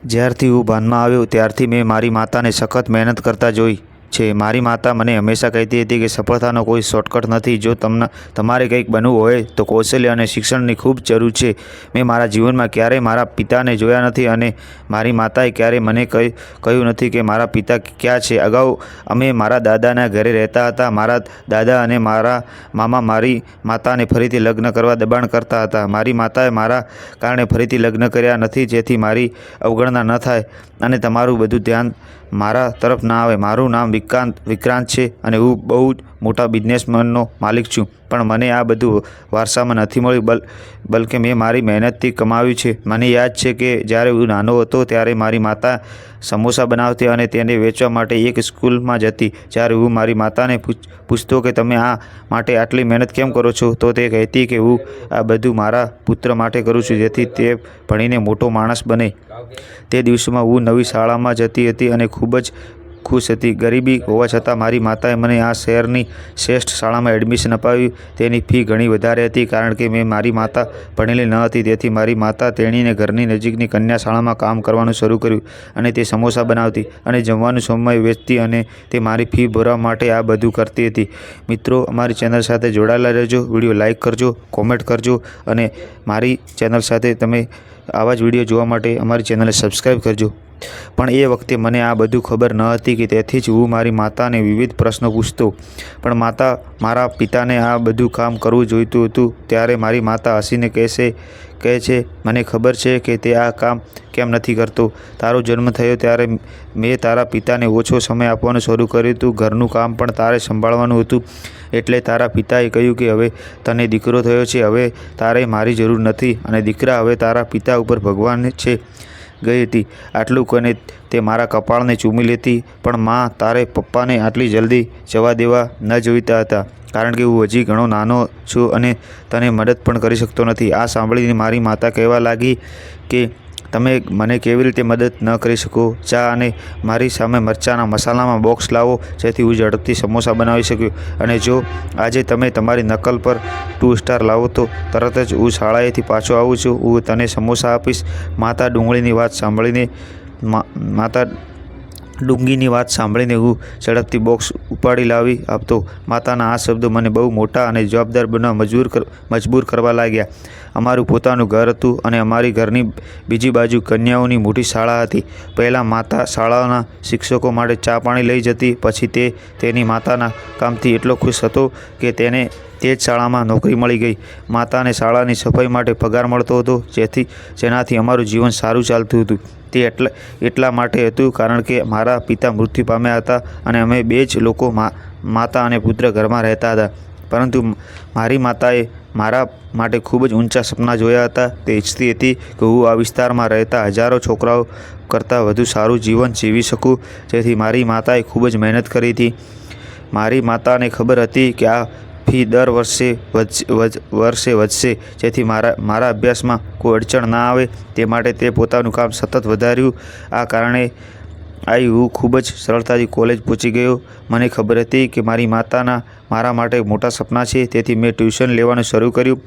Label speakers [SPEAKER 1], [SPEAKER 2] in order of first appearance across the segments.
[SPEAKER 1] જ્યારથી હું ભાનમાં આવ્યો ત્યારથી મેં મારી માતાને સખત મહેનત કરતા જોઈ છે। મારી માતા મને હંમેશા કહેતી હતી કે સફળતાનો કોઈ શોર્ટકટ નથી। જો તમારે કંઈક બનવું હોય તો કૌશલ્ય અને શિક્ષણની ખૂબ જરૂર છે। મેં મારા જીવનમાં ક્યારેય મારા પિતાને જોયા નથી અને મારી માતાએ ક્યારેય મને કહ્યું નથી કે મારા પિતા ક્યાં છે। અગાઉ અમે મારા દાદાના ઘરે રહેતા હતા। મારા દાદા અને મારા મામા મારી માતાને ફરીથી લગ્ન કરવા દબાણ કરતા હતા। મારી માતાએ મારા કારણે ફરીથી લગ્ન કર્યા નથી જેથી મારી અવગણના ન થાય અને તમારું બધું ધ્યાન મારા તરફ ના આવે। મારું નામ વિક્રાંત છે અને હું બહુ જ મોટા બિઝનેસમેનનો માલિક છું, પણ મને આ બધું વારસામાં નથી મળ્યું, બલકે મેં મારી મહેનતથી કમાવ્યું છે। મને યાદ છે કે જ્યારે હું નાનો હતો ત્યારે મારી માતા સમોસા બનાવતી અને તેને વેચવા માટે એક સ્કૂલમાં જતી। જ્યારે હું મારી માતાને પૂછતો કે તમે આ માટે આટલી મહેનત કેમ કરો છો, તો તે કહેતી કે હું આ બધું મારા પુત્ર માટે કરું છું જેથી તે ભણીને મોટો માણસ બને। તે દિવસોમાં હું નવી શાળામાં જતી હતી અને ખૂબ જ ખુશ હતી। ગરીબી હોવા છતાં મારી માતાએ મને આ શહેરની શ્રેષ્ઠ શાળામાં એડમિશન અપાવ્યું। તેની ફી ઘણી વધારે હતી કારણ કે મારી માતા ભણેલી ન હતી, તેથી મારી માતા તેણીને ઘરની નજીકની કન્યા શાળામાં કામ કરવાનું શરૂ કર્યું અને તે સમોસા બનાવતી અને જમવાનું સમય વેચતી અને તે મારી ફી ભરવા માટે આ બધું કરતી હતી। મિત્રો, અમારી ચેનલ સાથે જોડાયેલા રહેજો, વિડીયો લાઇક કરજો, કોમેન્ટ કરજો અને મારી ચેનલ સાથે તમે આવા જ વિડીયો જોવા માટે અમારી ચેનલને સબસ્ક્રાઈબ કરજો। પણ એ વખતે મને આ બધું ખબર ન હતી કે તેથી જ હું મારી માતાને વિવિધ પ્રશ્નો પૂછતો, પણ મારા પિતાને આ બધું કામ કરવું જોઈતું હતું। ત્યારે મારી માતા હસીને કહે છે, મને ખબર છે કે તે આ કામ કેમ નથી કરતો। તારો જન્મ થયો ત્યારે મેં તારા પિતાને ઓછો સમય આપવાનું શરૂ કર્યું હતું, ઘરનું કામ પણ તારે સંભાળવાનું હતું, એટલે તારા પિતાએ કહ્યું કે હવે તને દીકરો થયો છે, હવે તારે મારી જરૂર નથી અને દીકરા હવે તારા પિતા ઉપર ભગવાન છે ગઈ હતી। આટલું કહીને તે મારા કપાળને ચૂમી લેતી, પણ માં, તારે પપ્પાને આટલી જલ્દી જવા દેવા ન જોઈતા હતા કારણ કે હું હજી ઘણો નાનો છું અને તને મદદ પણ કરી શકતો નથી। આ સાંભળીને મારી માતા કહેવા લાગી કે તમે મને કેવી રીતે મદદ ન કરી શકો? જા અને મારી સામે મરચાંના મસાલામાં બોક્સ લાવો જેથી હું ઝડપથી સમોસા બનાવી શકું, અને જો આજે તમે તમારી નકલ પર 2 સ્ટાર લાવો તો તરત જ હું શાળાએથી પાછો આવું છું, હું તને સમોસા આપીશ। માતા ડુંગીની વાત સાંભળીને હું ઝડપથી બોક્સ ઉપાડી લાવી આપતો। માતાના આ શબ્દો મને બહુ મોટા અને જવાબદાર બનવા મજબૂર કરવા લાગ્યા। અમારું પોતાનું ઘર હતું અને અમારી ઘરની બીજી બાજુ કન્યાઓની મોટી શાળા હતી। પહેલાં માતા શાળાના શિક્ષકો માટે ચા પાણી લઈ જતી, પછી તે તેની માતાના કામથી એટલો ખુશ હતો કે તેને તે જ શાળામાં નોકરી મળી ગઈ। માતાને શાળાની સફાઈ માટે પગાર મળતો હતો જેનાથી અમારું જીવન સારું ચાલતું હતું। તે એટલા માટે હતું કારણ કે મારા પિતા મૃત્યુ પામ્યા હતા અને અમે 2 જ લોકો માતા અને પુત્ર ઘરમાં રહેતા હતા, પરંતુ મારી માતાએ મારા માટે ખૂબ જ ઊંચા સપના જોયા હતા। તે ઈચ્છતી હતી કે હું આ વિસ્તારમાં રહેતા હજારો છોકરાઓ કરતાં વધુ સારું જીવન જીવી શકું, જેથી મારી માતાએ ખૂબ જ મહેનત કરી હતી। મારી માતાને ખબર હતી કે આ ફી દર વર્ષે વધશે જેથી મારા અભ્યાસમાં કોઈ અડચણ ના આવે, તે માટે તે પોતાનું કામ સતત વધાર્યું। આ કારણે હું ખૂબ જ સરળતાથી કોલેજ પહોંચી ગયો। મને ખબર હતી કે મારી માતાના મારા માટે મોટા સપના છે, તેથી મેં ટ્યુશન લેવાનું શરૂ કર્યું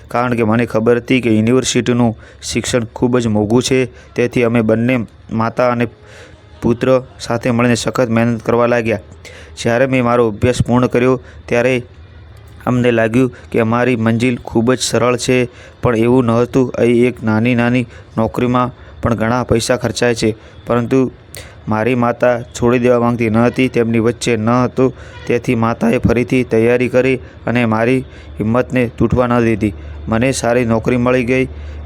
[SPEAKER 1] કારણ કે મને ખબર હતી કે યુનિવર્સિટીનું શિક્ષણ ખૂબ જ મોંઘું છે। તેથી અમે બંને માતા અને પુત્ર સાથે મળીને સખત મહેનત કરવા લાગ્યા। જ્યારે મેં મારો અભ્યાસ પૂર્ણ કર્યો ત્યારે અમને લાગ્યું કે અમારી મંજિલ ખૂબ જ સરળ છે, પણ એવું નહોતું। અહીં એક નાની નોકરીમાં પણ ઘણા પૈસા ખર્ચાય છે, પરંતુ મારી માતા છોડી દેવા માંગતી ન હતી, તેમની વચ્ચે ન હતું, તેથી માતાએ ફરીથી તૈયારી કરી અને મારી હિંમતને તૂટવા ન દીધી। મને સારી નોકરી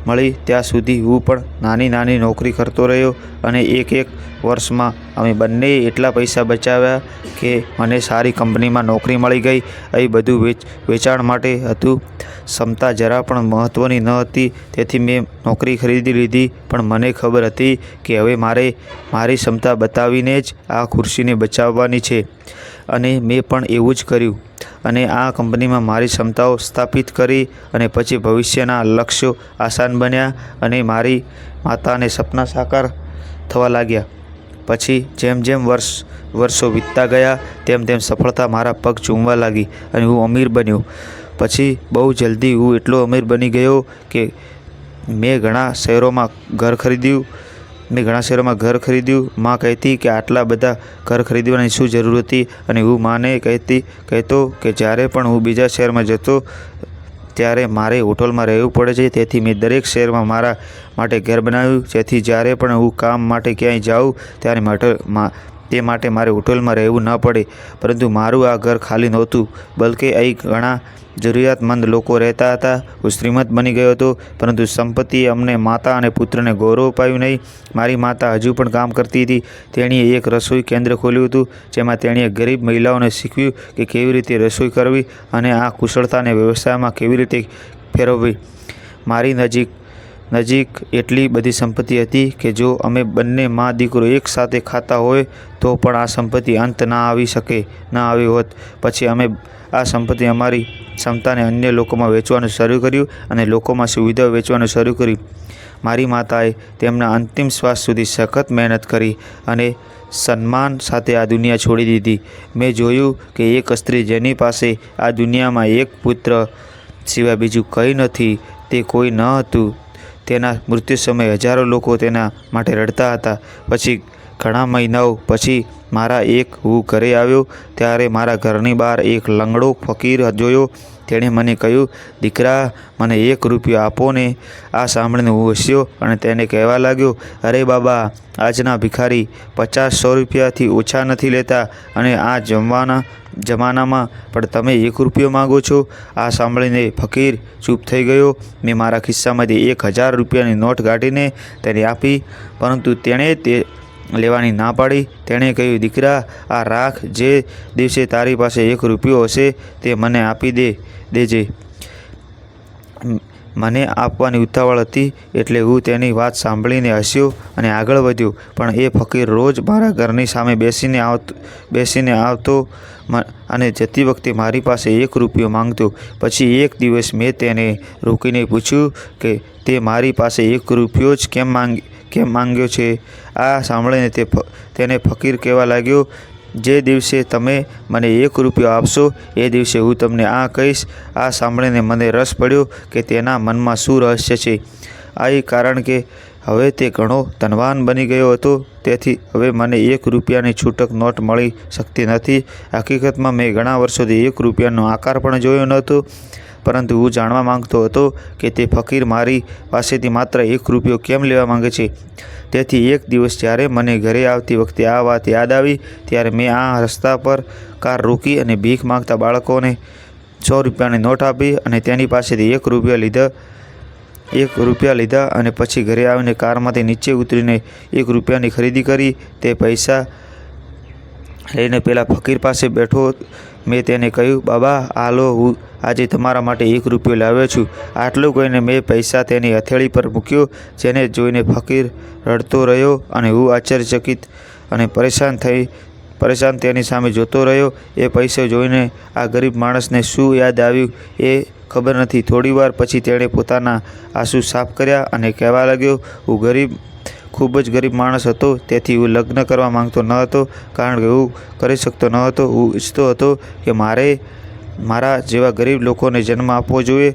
[SPEAKER 1] મળી ત્યાં સુધી હું પણ નાની નોકરી કરતો રહ્યો અને એક વર્ષમાં અમે બંનેએ એટલા પૈસા બચાવ્યા કે મને સારી કંપનીમાં નોકરી મળી ગઈ। અહીં બધું વેચાણ માટે હતું, ક્ષમતા જરા પણ મહત્ત્વની ન હતી, તેથી મેં નોકરી ખરીદી લીધી, પણ મને ખબર હતી કે હવે મારે મારી ક્ષમતા બતાવીને જ આ ખુરશીને બચાવવાની છે, અને મેં પણ એવું જ કર્યું અને આ કંપનીમાં મારી ક્ષમતાઓ સ્થાપિત કરી અને પછી ભવિષ્યના લક્ષ્યો આસાન બન્યા અને મારી માતાને સપના સાકાર થવા લાગ્યા। પછી જેમ વર્ષો વીતતા ગયા તેમ સફળતા મારા પગ ચૂમવા લાગી અને હું અમીર બન્યો। પછી બહુ જલ્દી હું એટલો અમીર બની ગયો કે મેં ઘણા શહેરોમાં ઘર ખરીદ્યું મેં ઘણા શહેરોમાં ઘર ખરીદ્યું. માં કહેતી કે આટલા બધા ઘર ખરીદવાની શું જરૂર હતી, અને હું માને કહેતો કે જ્યારે પણ હું બીજા શહેરમાં જતો ત્યારે મારે હોટલમાં રહેવું પડે છે. તેથી મેં દરેક શહેરમાં મારા માટે ઘર બનાવ્યું, જેથી જ્યારે પણ હું કામ માટે ક્યાંય જાઉં ત્યારે તે માટે મારે હોટલમાં રહેવું ન પડે. પરંતુ મારું આ ઘર ખાલી નહોતું, બલકે અહીં ઘણા જરૂરિયાતમંદ લોકો રહેતા હતા. હું શ્રીમંત બની ગયો હતો, પરંતુ સંપત્તિએ અમને માતા અને પુત્રને ગૌરવ અપાયું નહીં. મારી માતા હજુ પણ કામ કરતી હતી. તેણીએ એક રસોઈ કેન્દ્ર ખોલ્યું હતું, જેમાં તેણીએ ગરીબ મહિલાઓને શીખવ્યું કે કેવી રીતે રસોઈ કરવી અને આ કુશળતાને વ્યવસાયમાં કેવી રીતે ફેરવવી. મારી નજીક એટલી બધી સંપત્તિ હતી કે જો અમે બંને મા દીકરો એક સાથે ખાતા હોય તો પણ આ સંપત્તિ અંત ના આવી હોત. પછી અમે આ સંપત્તિ અમારી ક્ષમતાને અન્ય લોકોમાં વેચવાનું શરૂ કર્યું અને લોકોમાં સુવિધાઓ વેચવાનું શરૂ કર્યું. મારી માતાએ તેમના અંતિમ શ્વાસ સુધી સખત મહેનત કરી અને સન્માન સાથે આ દુનિયા છોડી દીધી. મેં જોયું કે એક સ્ત્રી જેની પાસે આ દુનિયામાં એક પુત્ર સિવાય બીજું કંઈ નથી, તે કોઈ ન હતું. તેના મૃત્યુ સમયે હજારો લોકો તેના માટે રડતા હતા. પછી ઘણા મહિનાઓ પછી હું ઘરે આવ્યો ત્યારે મારા ઘરની બહાર એક લંગડો ફકીર જોયો. તેણે મને કહ્યું, દીકરા, મને ₹1 આપો ને. આ સાંભળીને હું હસ્યો અને તેને કહેવા લાગ્યો, અરે બાબા, આજના ભિખારી ₹50-100થી ઓછા નથી લેતા, અને આ જમાનામાં પણ તમે ₹1 માગો છો. આ સાંભળીને ફકીર ચૂપ થઈ ગયો. મેં મારા ખિસ્સામાંથી ₹1000ની નોટ કાઢીને તેને આપી, પરંતુ તેણે તે લેવાની ના પાડી. તેણે કહ્યું, દીકરા, આ રાખ. જે દિવસે તારી પાસે ₹1 હશે તે મને આપી દેજે. મને આપવાની ઉતાવળ હતી, એટલે હું તેની વાત સાંભળીને હસ્યો અને આગળ વધ્યો. પણ એ ફકીર રોજ મારા ઘરની સામે બેસીને આવતો અને જતી વખતે મારી પાસે ₹1 માંગતો. પછી એક દિવસ મેં તેને રોકીને પૂછ્યું કે તે મારી પાસે ₹1 જ કેમ માંગ્યો છે. આ સાંભળીને તેને ફકીર કહેવા લાગ્યો, જે દિવસે તમે મને ₹1 આપશો એ દિવસે હું તમને આ કહીશ. આ સાંભળીને મને રસ પડ્યો કે તેના મનમાં શું રહસ્ય છે. કારણ કે હવે તે ઘણો ધનવાન બની ગયો હતો, તેથી હવે મને ₹1ની છૂટક નોટ મળી શકતી નથી. હકીકતમાં મેં ઘણા વર્ષોથી ₹1નો આકાર પણ જોયો નહોતો, પરંતુ હું જાણવા માંગતો હતો કે તે ફકીર મારી પાસેથી માત્ર ₹1 કેમ લેવા માંગે છે. તેથી એક દિવસ જ્યારે મને ઘરે આવતી વખતે આ વાત યાદ આવી, ત્યારે મેં આ રસ્તા પર કાર રોકી અને ભીખ માંગતા બાળકોને ₹100ની નોટ આપી અને તેની પાસેથી ₹1 લીધા અને પછી ઘરે આવીને કારમાંથી નીચે ઉતરીને ₹1ની ખરીદી કરી. તે પૈસા લઈને પેલા ફકીર પાસે બેઠો. મેં તેને કહ્યું, બાબા, આ લો, હું આજે તમારા માટે ₹1 લાવ્યો છું. આટલું કહીને મેં પૈસા તેની હથેળી પર મૂક્યો, જેને જોઈને ફકીર રડતો રહ્યો અને હું આશ્ચર્યચકિત અને પરેશાન તેની સામે જોતો રહ્યો. એ પૈસો જોઈને આ ગરીબ માણસને શું યાદ આવ્યું એ ખબર નથી. થોડીવાર પછી તેણે પોતાના આંસુ સાફ કર્યા અને કહેવા લાગ્યો, હું ખૂબ જ ગરીબ માણસ હતો, તેથી હું લગ્ન કરવા માંગતો ન હતો, કારણ કે હું કરી શકતો ન હતો. હું ઈચ્છતો હતો કે મારા જેવા ગરીબ લોકોને જન્મ આપવો જોઈએ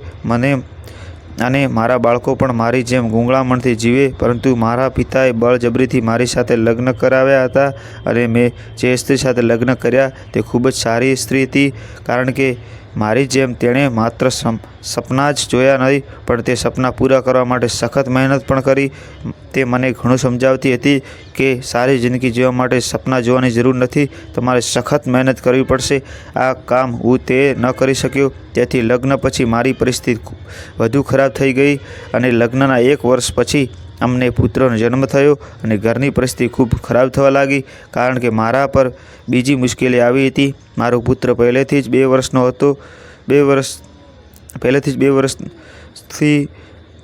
[SPEAKER 1] અને મારા બાળકો પણ મારી જેમ ગૂંગળામણથી જીવે. પરંતુ મારા પિતાએ બળજબરીથી મારી સાથે લગ્ન કરાવ્યા હતા, અને મેં જે સ્ત્રી સાથે લગ્ન કર્યા તે ખૂબ જ સારી સ્ત્રી હતી. કારણ કે મારી જેમ તેણે માત્ર સપના જ જોયા નહીં, પણ તે સપના પૂરા કરવા માટે સખત મહેનત પણ કરી. તે મને ઘણું સમજાવતી હતી કે સારી જિંદગી જીવવા માટે સપના જોવાની જરૂર નથી, તમારે સખત મહેનત કરવી પડશે. આ કામ હું ન કરી શક્યો. તેથી લગ્ન પછી મારી પરિસ્થિતિ વધુ ખરાબ થઈ ગઈ, અને લગ્નના 1 વર્ષ પછી અમને પુત્રનો જન્મ થયો અને ઘરની પરિસ્થિતિ ખૂબ ખરાબ થવા લાગી, કારણ કે મારા પર બીજી મુશ્કેલી આવી હતી. મારો પુત્ર પહેલેથી જ 2 વર્ષનો હતો,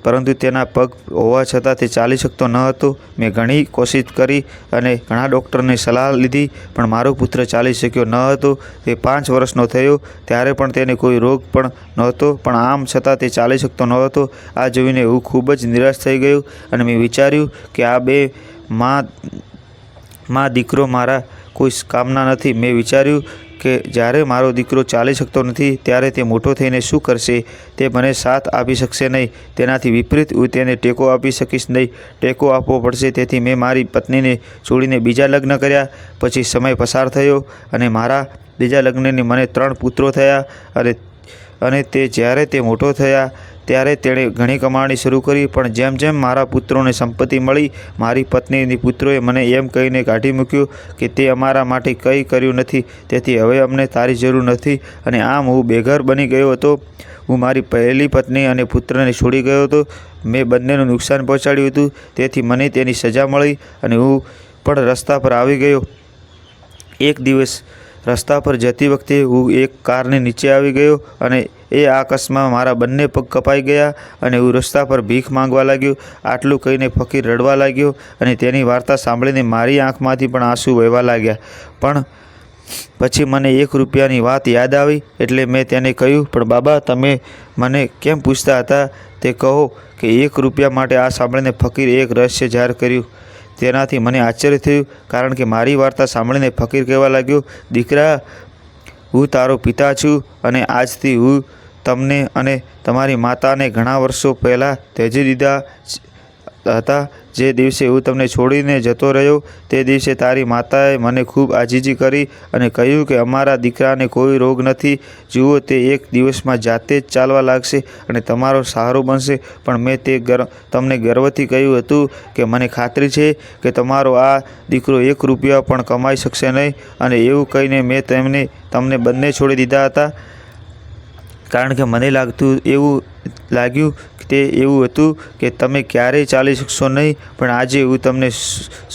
[SPEAKER 1] પરંતુ તેના પગ હોવા છતાં તે ચાલી શકતો ન હતો. મેં ઘણી કોશિશ કરી અને ઘણા ડૉક્ટરની સલાહ લીધી, પણ મારો પુત્ર ચાલી શક્યો ન હતો. તે 5 વર્ષનો થયો ત્યારે પણ તેને કોઈ રોગ પણ નહોતો, પણ આમ છતાં તે ચાલી શકતો ન હતો. આ જોઈને હું ખૂબ જ નિરાશ થઈ ગયો અને મેં વિચાર્યું કે આ 2 મા દીકરો મારા કોઈ કામના નથી. મેં વિચાર્યું કે જ્યારે મારો દીકરો ચાલી શકતો નથી ત્યારે તે મોટો થઈને શું કરશે? તે મને સાથ આપી શકશે નહીં. તેનાથી વિપરીત હું તેને ટેકો આપી શકીશ નહીં. ટેકો આપવો પડશે. તેથી મેં મારી પત્નીને છોડીને બીજા લગ્ન કર્યા. પછી સમય પસાર થયો અને મારા બીજા લગ્નની મને 3 પુત્રો થયા અને તે જ્યારે તે મોટો થયા ત્યારે તેણે ઘણી કમાણી શરૂ કરી. પણ જેમ જેમ મારા પુત્રોને સંપત્તિ મળી, મારી પત્નીની પુત્રોએ મને એમ કહીને કાઢી મૂક્યું કે તે અમારા માટે કંઈ કર્યું નથી, તેથી હવે અમને તારી જરૂર નથી. અને આમ હું બેઘર બની ગયો હતો. હું મારી પહેલી પત્ની અને પુત્રને છોડી ગયો હતો. મેં બંનેનું નુકસાન પહોંચાડ્યું હતું. તેથી મને તેની સજા મળી અને હું પણ રસ્તા પર આવી ગયો. એક દિવસ રસ્તા પર જતી વખતે હું એક કારની નીચે આવી ગયો અને એ અકસ્માતમાં મારા બંને પગ કપાઈ ગયા અને હું રસ્તા પર ભીખ માંગવા લાગ્યો. આટલું કહીને ફકીર રડવા લાગ્યો અને તેની વાર્તા સાંભળીને મારી આંખમાંથી પણ આંસુ વહેવા લાગ્યા. પણ પછી મને 1 રૂપિયાની વાત યાદ આવી. એટલે મેં તેને કહ્યું, પણ બાબા, તમે મને કેમ પૂછતા હતા? તે કહો કે 1 રૂપિયા માટે. આ સાંભળીને ફકીરે એક રહસ્ય જાહેર કર્યું. તેનાથી મને આશ્ચર્ય થયું, કારણ કે મારી વાર્તા સાંભળીને ફકીર કહેવા લાગ્યો, દીકરા, હું તારો પિતા છું અને આજથી હું તમને અને તમારી માતાને ઘણા વર્ષો પહેલાં ત્યજી દીધા હતા. જે દિવસે હું તમને છોડીને જતો રહ્યો તે દિવસે તારી માતાએ મને ખૂબ આજીજી કરી અને કહ્યું કે અમારા દીકરાને કોઈ રોગ નથી. જુઓ, તે 1 દિવસમાં જાતે જ ચાલવા લાગશે અને તમારો સહારો બનશે. પણ મેં તમને ગર્વથી કહ્યું હતું કે મને ખાતરી છે કે તમારો આ દીકરો 1 રૂપિયા પણ કમાઈ શકશે નહીં. અને એવું કહીને મેં તમને બંને છોડી દીધા હતા, કારણ કે મને લાગ્યું તે એવું હતું કે તમે ક્યારેય ચાલી શકશો નહીં. પણ આજે હું તમને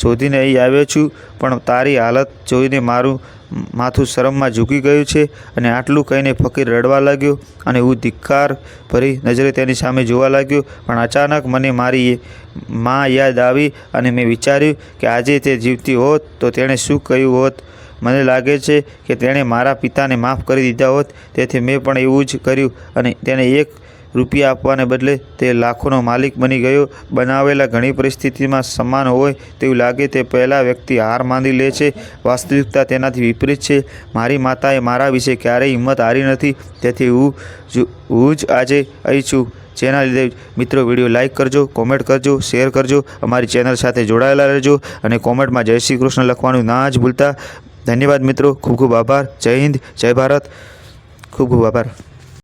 [SPEAKER 1] શોધીને અહીં આવ્યો છું. પણ તારી હાલત જોઈને મારું માથું શરમમાં ઝૂકી ગયું છે. અને આટલું કહીને ફકીર રડવા લાગ્યો અને હું ધિક્કાર ભરી નજરે તેની સામે જોવા લાગ્યો. પણ અચાનક મને મારી માં યાદ આવી અને મેં વિચાર્યું કે આજે તે જીવતી હોત તો તેણે શું કહ્યું હોત. મને લાગે છે કે તેણે મારા પિતાને માફ કરી દીધા હોત. તેથી મેં પણ એવું જ કર્યું અને તેને 1 રૂપિયા આપવાને બદલે તે લાખોનો માલિક બની ગયો. બનાવેલા ઘણી પરિસ્થિતિમાં સમાન હોય તેવું લાગે તે પહેલાં વ્યક્તિ હાર માની લે છે. વાસ્તવિકતા તેનાથી વિપરીત છે. મારી માતાએ મારા વિશે ક્યારેય હિંમત હારી નથી. તેથી હું જ આજે અહીં છું. જેના લીધે મિત્રો, વિડીયો લાઇક કરજો, કોમેન્ટ કરજો, શેર કરજો, અમારી ચેનલ સાથે જોડાયેલા રહેજો અને કોમેન્ટમાં જય શ્રી કૃષ્ણ લખવાનું ના જ ભૂલતા. ધન્યવાદ મિત્રો. ખૂબ ખૂબ આભાર. જય હિન્દ, જય ભારત. ખૂબ ખૂબ આભાર.